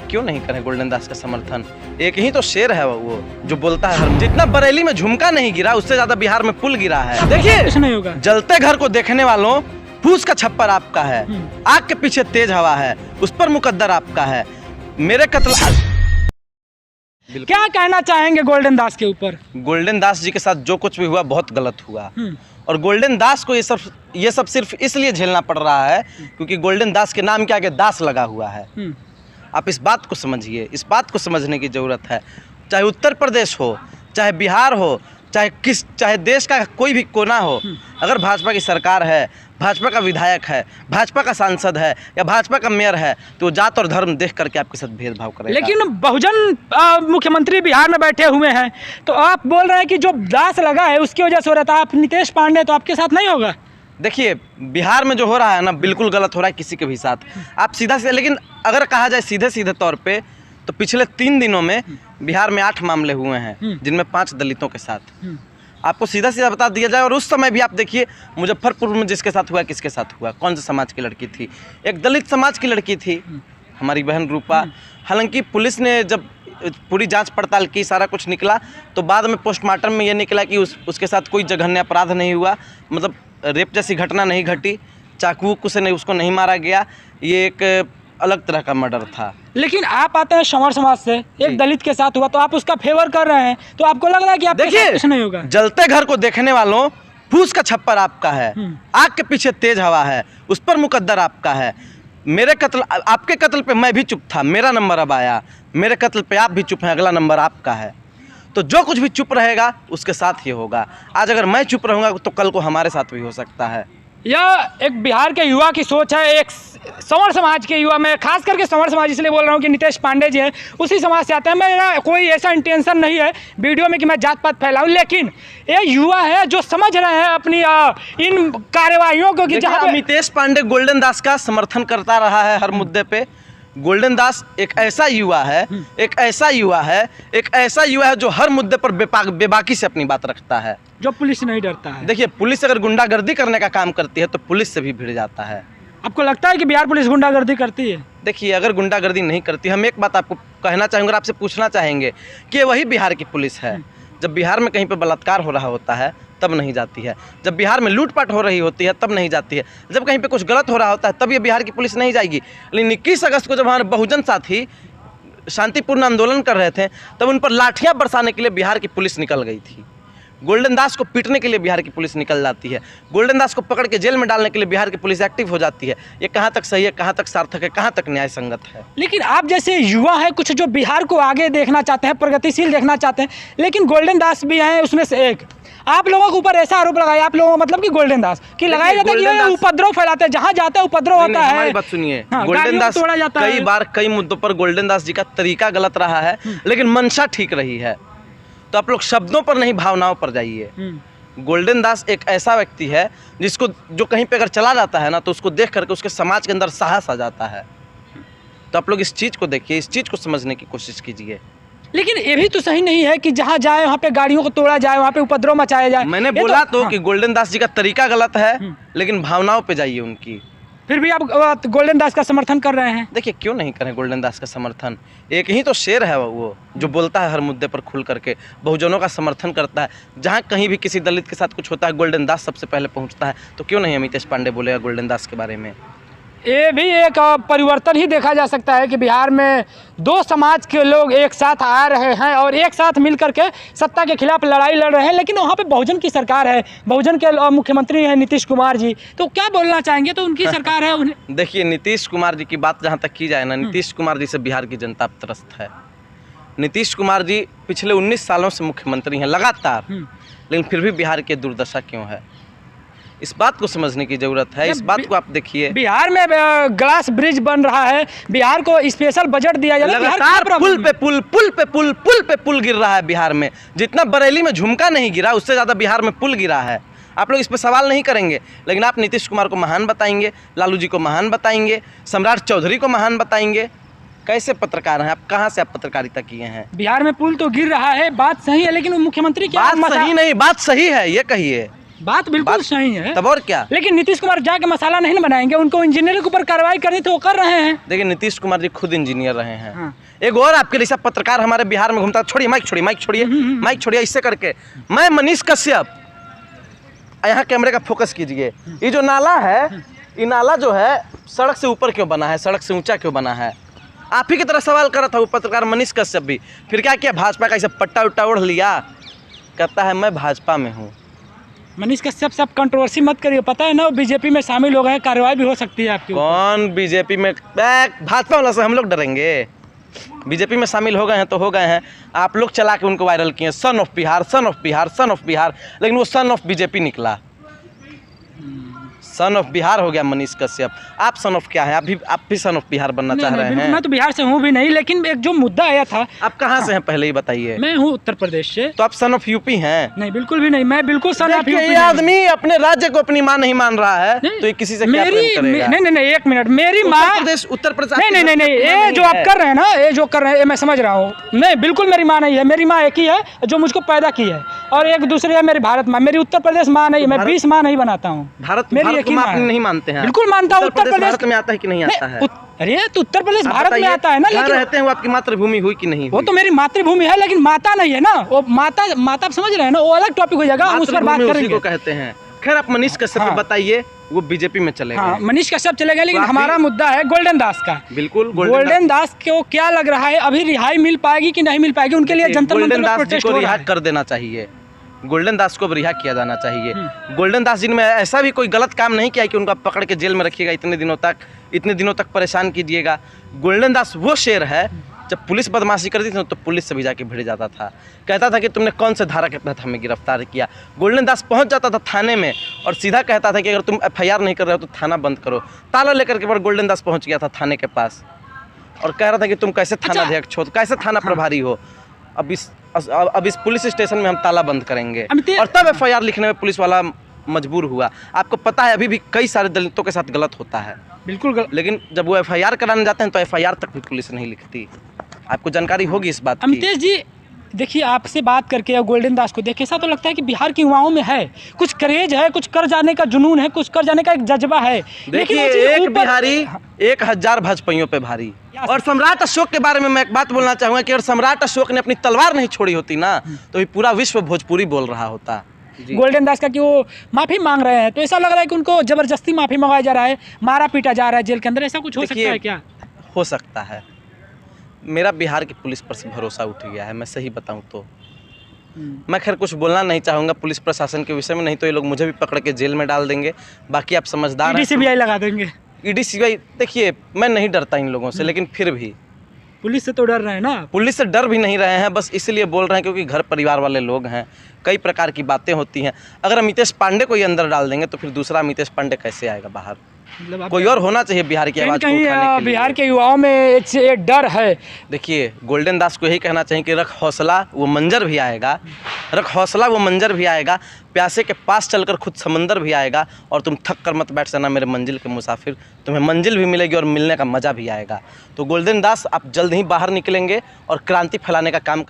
क्यों नहीं करें गोल्डन दास का समर्थन। एक ही तो शेर है वो जो बोलता है जितना बरेली में झुमका नहीं गिरा उससे ज्यादा बिहार में पुल गिरा है। देखिए नहीं होगा। जलते घर को देखने वालों फूस का छप्पर आपका है, आग के पीछे तेज हवा है, उस पर मुकद्दर आपका है। मेरे कत्ल क्या कहना चाहेंगे गोल्डन दास के ऊपर? गोल्डन दास जी के साथ जो कुछ भी हुआ बहुत गलत हुआ और गोल्डन दास को ये सब सिर्फ इसलिए झेलना पड़ रहा है क्योंकि गोल्डन दास के नाम के आगे दास लगा हुआ है। आप इस बात को समझिए, इस बात को समझने की ज़रूरत है। चाहे उत्तर प्रदेश हो, चाहे बिहार हो, चाहे देश का कोई भी कोना हो, अगर भाजपा की सरकार है, भाजपा का विधायक है, भाजपा का सांसद है या भाजपा का मेयर है तो जात और धर्म देख करके आपके साथ भेदभाव करेगा। लेकिन बहुजन मुख्यमंत्री बिहार में बैठे हुए हैं तो आप बोल रहे हैं कि जो दास लगा है उसकी वजह से हो रहा था। आप नीतीश पांडे तो आपके साथ नहीं होगा। देखिए बिहार में जो हो रहा है ना बिल्कुल गलत हो रहा है किसी के भी साथ। आप सीधा सीधा, लेकिन अगर कहा जाए सीधे सीधे तौर पे तो पिछले 3 दिनों में बिहार में 8 मामले हुए हैं जिनमें 5 दलितों के साथ। आपको सीधा सीधा बता दिया जाए और उस समय भी आप देखिए मुजफ्फरपुर में जिसके साथ हुआ किसके साथ हुआ, कौन से समाज की लड़की थी, एक दलित समाज की लड़की थी, हमारी बहन रूपा। हालांकि पुलिस ने जब पूरी जांच पड़ताल की, सारा कुछ निकला तो बाद में पोस्टमार्टम में ये निकला कि उसके साथ कोई जघन्य अपराध नहीं हुआ, मतलब रेप जैसी घटना नहीं घटी, चाकू से नहीं उसको नहीं मारा गया, ये एक अलग तरह का मर्डर था। लेकिन आप आते हैं संवर समाज से, एक दलित के साथ हुआ तो आप उसका फेवर कर रहे हैं, तो आपको लग रहा है कि आपके साथ कुछ नहीं होगा। जलते घर को देखने वालों फूस का छप्पर आपका है, आग के पीछे तेज हवा है, उस पर मुकद्दर आपका है। आपके कत्ल पे मैं भी चुप था, मेरा नंबर अब आया। मेरे कत्ल पे आप भी चुप हैं, अगला नंबर आपका है। तो जो कुछ भी चुप रहेगा उसके साथ ही होगा। आज अगर मैं चुप रहूँगा तो कल को हमारे साथ भी हो सकता है। यह एक बिहार के युवा की सोच है, एक संवर समाज के युवा। मैं खास करके संवर समाज इसलिए बोल रहा हूँ कि नीतीश पांडे जी हैं उसी समाज से आते हैं। मेरा कोई ऐसा इंटेंशन नहीं है वीडियो में कि मैं जात पात फैलाऊं, लेकिन ये युवा है जो समझ रहे हैं अपनी इन कार्यवाहियों को कि जहाँ नीतीश पांडे गोल्डन दास का समर्थन करता रहा है हर मुद्दे पे। गोल्डन दास एक ऐसा युवा है, एक ऐसा युवा है जो हर मुद्दे पर बेबाकी से अपनी बात रखता है, जो पुलिस से नहीं डरता है। देखिए पुलिस अगर गुंडागर्दी करने का काम करती है तो पुलिस से भी भिड़ जाता है। आपको लगता है कि बिहार पुलिस गुंडागर्दी करती है? देखिए अगर गुंडागर्दी नहीं करती, हम एक बात आपको कहना चाहेंगे और आपसे पूछना चाहेंगे कि वही बिहार की पुलिस है। जब बिहार में कहीं पर बलात्कार हो रहा होता है तब नहीं जाती है, जब बिहार में लूटपाट हो रही होती है तब नहीं जाती है, जब कहीं पे कुछ गलत हो रहा होता है तब ये बिहार की पुलिस नहीं जाएगी। लेकिन 21 अगस्त को जब हमारे बहुजन साथी शांतिपूर्ण आंदोलन कर रहे थे तब उन पर लाठियाँ बरसाने के लिए बिहार की पुलिस निकल गई थी। गोल्डन दास को पीटने के लिए बिहार की पुलिस निकल जाती है, गोल्डन दास को पकड़ के जेल में डालने के लिए बिहार की पुलिस एक्टिव हो जाती है। ये कहाँ तक सही है, कहाँ तक सार्थक है, कहाँ तक न्याय संगत है? लेकिन आप जैसे युवा हैं, कुछ जो बिहार को आगे देखना चाहते हैं, प्रगतिशील देखना चाहते हैं, लेकिन गोल्डन दास भी हैं उसमें से एक। आप लोगों के ऊपर ऐसा आरोप लगाया, आप लोगों मतलब कि गोल्डन दास की लगाया जाता है कि ये उपद्रव फैलाते हैं, जहाँ जाते हैं उपद्रव होता है। हमारी बात सुनिए, गोल्डन दास कई बार कई मुद्दों पर गोल्डन दास जी का तरीका गलत रहा है लेकिन मंशा ठीक रही है। तो आप लोग शब्दों पर नहीं भावनाओं पर जाइए। गोल्डन दास एक ऐसा व्यक्ति है जिसको जो कहीं पे अगर चला जाता है ना तो उसको देख करके उसके समाज के अंदर साहस आ जाता है। तो आप लोग इस चीज़ को देखिए, इस चीज़ को समझने की कोशिश कीजिए। लेकिन ये भी तो सही नहीं है कि जहाँ जाए वहाँ पे गाड़ियों को तोड़ा जाए, वहाँ पे उपद्रव मचाया जाए। मैंने बोला तो कि गोल्डन दास जी का तरीका गलत है लेकिन भावनाओं पे जाइए उनकी। फिर भी आप गोल्डन दास का समर्थन कर रहे हैं। देखिए क्यों नहीं करें गोल्डन दास का समर्थन। एक ही तो शेर है वो जो बोलता है हर मुद्दे पर खुल करके, बहुजनों का समर्थन करता है। जहाँ कहीं भी किसी दलित के साथ कुछ होता है गोल्डन दास सबसे पहले पहुँचता है। तो क्यों नहीं नीतीश पांडे बोलेगा गोल्डन दास के बारे में? ये भी एक परिवर्तन ही देखा जा सकता है कि बिहार में 2 समाज के लोग एक साथ आ रहे हैं और एक साथ मिल करके सत्ता के खिलाफ लड़ाई लड़ रहे हैं। लेकिन वहाँ पे बहुजन की सरकार है, बहुजन के मुख्यमंत्री हैं नीतीश कुमार जी, तो क्या बोलना चाहेंगे? तो उनकी सरकार है उन्हें। देखिए नीतीश कुमार जी की बात जहाँ तक की जाए ना, नीतीश कुमार जी से बिहार की जनता त्रस्त है। नीतीश कुमार जी पिछले 19 सालों से मुख्यमंत्री हैं लगातार, लेकिन फिर भी बिहार की दुर्दशा क्यों है, इस बात को समझने की जरूरत है। इस बात को आप देखिए, बिहार में ग्लास ब्रिज बन रहा है, बिहार को स्पेशल बजट दिया जा रहा है, लगातार पुल पे पुल, पुल पे पुल, पुल पे पुल गिर रहा है बिहार में। जितना बरेली में झुमका नहीं गिरा उससे ज़्यादा बिहार में पुल गिरा है। आप लोग इस पर सवाल नहीं करेंगे, लेकिन आप नीतीश कुमार को महान बताएंगे, लालू जी को महान बताएंगे, सम्राट चौधरी को महान बताएंगे। कैसे पत्रकार हैं आप? कहाँ से आप पत्रकारिता किए हैं? बिहार में पुल तो गिर रहा है, बात सही है, लेकिन मुख्यमंत्री क्या बात सही नहीं, बात सही है ये कहिए। बात बिल्कुल सही है। तब और क्या। लेकिन नीतीश कुमार जाके मसाला नहीं ना बनाएंगे, उनको इंजीनियर के ऊपर कार्रवाई करनी तो वो कर रहे हैं। देखिए नीतीश कुमार जी खुद इंजीनियर रहे हैं। हाँ। एक और आपके जैसा पत्रकार हमारे बिहार में घूमता, छोड़िए माइक छोड़िए, माइक छोड़िए इससे करके। मैं मनीष कश्यप, यहाँ कैमरे का फोकस कीजिए। ये जो नाला है, ये नाला जो है सड़क से ऊपर क्यों बना है, सड़क से ऊंचा क्यों बना है? आप ही की तरह सवाल कर रहा था वो पत्रकार मनीष कश्यप भी। फिर क्या किया, भाजपा का ऐसा पट्टा उट्टा ओढ़ लिया, कहता है मैं भाजपा में हूँ। मनीष कश्यप से आप कंट्रोवर्सी मत करिए, पता है ना वो बीजेपी में शामिल हो गए हैं, कार्रवाई भी हो सकती है आपकी। कौन बीजेपी में? भाजपा वाला से हम लोग डरेंगे? बीजेपी में शामिल हो गए हैं तो हो गए हैं। आप लोग चला के उनको वायरल किए, son of Bihar, son of Bihar, son of Bihar, लेकिन वो सन ऑफ बीजेपी निकला। सन ऑफ बिहार हो गया मनीष कश्यप। आप सन ऑफ क्या है? आप भी सन ऑफ बिहार बनना चाह रहे हैं? मैं तो बिहार से हूँ भी नहीं, लेकिन एक जो मुद्दा आया था। आप कहाँ से हैं पहले ही बताइए? मैं हूँ उत्तर प्रदेश से। तो आप सन ऑफ यूपी हैं? नहीं बिल्कुल भी नहीं, मैं बिल्कुल सन ऑफ यूपी। ये आदमी अपने राज्य को अपनी माँ नहीं मान रहा है तो ये किसी से क्या प्रेम करेगा? नहीं एक मिनट, मेरी माँ उत्तर प्रदेश नहीं, ये जो आप कर रहे हैं ना, ये जो कर रहे हैं मैं समझ रहा हूँ। नहीं बिल्कुल मेरी माँ नहीं है, मेरी माँ एक ही है जो मुझको पैदा की है, और एक दूसरी है मेरी भारत माँ। मेरी उत्तर प्रदेश माँ नहीं, मैं 20 माँ नहीं बनाता हूँ। मेरी एक ही माँ नहीं मानते हैं? बिल्कुल मानता हूँ। उत्तर प्रदेश भारत में आता है कि नहीं आता है? अरे तो उत्तर प्रदेश भारत में आता है ना, लेकिन रहते हैं वो आपकी मातृभूमि हुई कि नहीं? वो तो मेरी मातृभूमि है, लेकिन माता नहीं है ना वो। माता आप समझ रहे हैं ना, वो अलग टॉपिक हो जाएगा, हम उस पर बात करेंगे। को कहते हैं। खैर आप मनीष कश्यप बताइए, वो बीजेपी में चले गए। मनीष कश्यप चले गए, लेकिन हमारा मुद्दा है गोल्डन दास का। बिल्कुल गोल्डन दास को क्या लग रहा है, अभी रिहाई मिल पाएगी कि नहीं मिल पाएगी? उनके लिए जनता गोल्डन दास जी को रिहा कर देना चाहिए। गोल्डन दास को रिहा किया जाना चाहिए। गोल्डन दास जी ने ऐसा भी कोई गलत काम नहीं किया कि उनको पकड़ के जेल में रखिएगा, इतने दिनों तक परेशान कीजिएगा। गोल्डन दास वो शेर है, जब पुलिस बदमाशी करती थी तो पुलिस से भी जाके भिड़ जाता था, कहता था कि तुमने कौन से धारा के तहत हमें गिरफ्तार किया। गोल्डन दास पहुंच जाता था थाने में और सीधा कहता था कि अगर तुम FIR नहीं कर रहे हो तो थाना बंद करो। ताला लेकर के गोल्डन दास पहुंच गया था थाने के पास और कह रहा था कि तुम कैसे थाना अध्यक्ष हो, कैसे थाना प्रभारी हो, अब इस पुलिस स्टेशन में हम ताला बंद करेंगे। और तब FIR लिखने में पुलिस वाला मजबूर हुआ। आपको पता है अभी भी कई सारे दलितों के साथ गलत होता है, बिल्कुल लेकिन जब वो FIR कराने जाते हैं तो FIR तक भी पुलिस नहीं लिखती। आपको जानकारी होगी इस बात की। अमितेश जी देखिए, आपसे बात करके गोल्डन दास को देख ऐसा तो लगता है कि बिहार के युवाओं में है कुछ क्रेज है, कुछ कर जाने का जुनून है, कुछ कर जाने का एक जज्बा है। देखिए एक बिहारी 1000 भाजपाइयों पे भारी। और सम्राट अशोक के बारे में मैं एक बात बोलना चाहूँगा कि अगर सम्राट अशोक ने अपनी तलवार नहीं छोड़ी होती ना तो ये पूरा विश्व भोजपुरी बोल रहा होता। गोल्डन दास का कि वो माफ़ी मांग रहे हैं, तो ऐसा लग रहा है कि उनको ज़बरदस्ती माफ़ी मंगाया जा रहा है, मारा पीटा जा रहा है जेल के अंदर, ऐसा कुछ हो सकता है क्या? हो सकता है। मेरा बिहार की पुलिस पर से भरोसा उठ गया है, मैं सही बताऊं तो। मैं खैर कुछ बोलना नहीं चाहूँगा पुलिस प्रशासन के विषय में, नहीं तो ये लोग मुझे भी पकड़ के जेल में डाल देंगे। बाकी आप समझदार हैं। CBI लगा देंगे। CBI देखिए मैं नहीं डरता इन लोगों से, लेकिन फिर भी पुलिस से तो डर रहे हैं ना। पुलिस से डर भी नहीं रहे हैं, बस इसलिए बोल रहे हैं क्योंकि घर परिवार वाले लोग हैं, कई प्रकार की बातें होती हैं। अगर अमितेश पांडे को ही अंदर डाल देंगे तो फिर दूसरा अमितेश पांडे कैसे आएगा बाहर? मतलब कोई और होना चाहिए बिहार की आवाज़ को उठाने के लिए। बिहार के युवाओं में एक डर है। देखिए गोल्डन दास को यही कहना चाहिए कि रख हौसला, वो मंजर भी आएगा। रख हौसला, वो मंजर भी आएगा। प्यासे के पास चलकर खुद समंदर भी आएगा और तुम थक कर मत बैठ जाना मेरे मंजिल के मुसाफिर, तुम्हें मंजिल भी मिलेगी और मिलने का मज़ा भी आएगा। तो गोल्डन दास आप जल्द ही बाहर निकलेंगे और क्रांति फैलाने का काम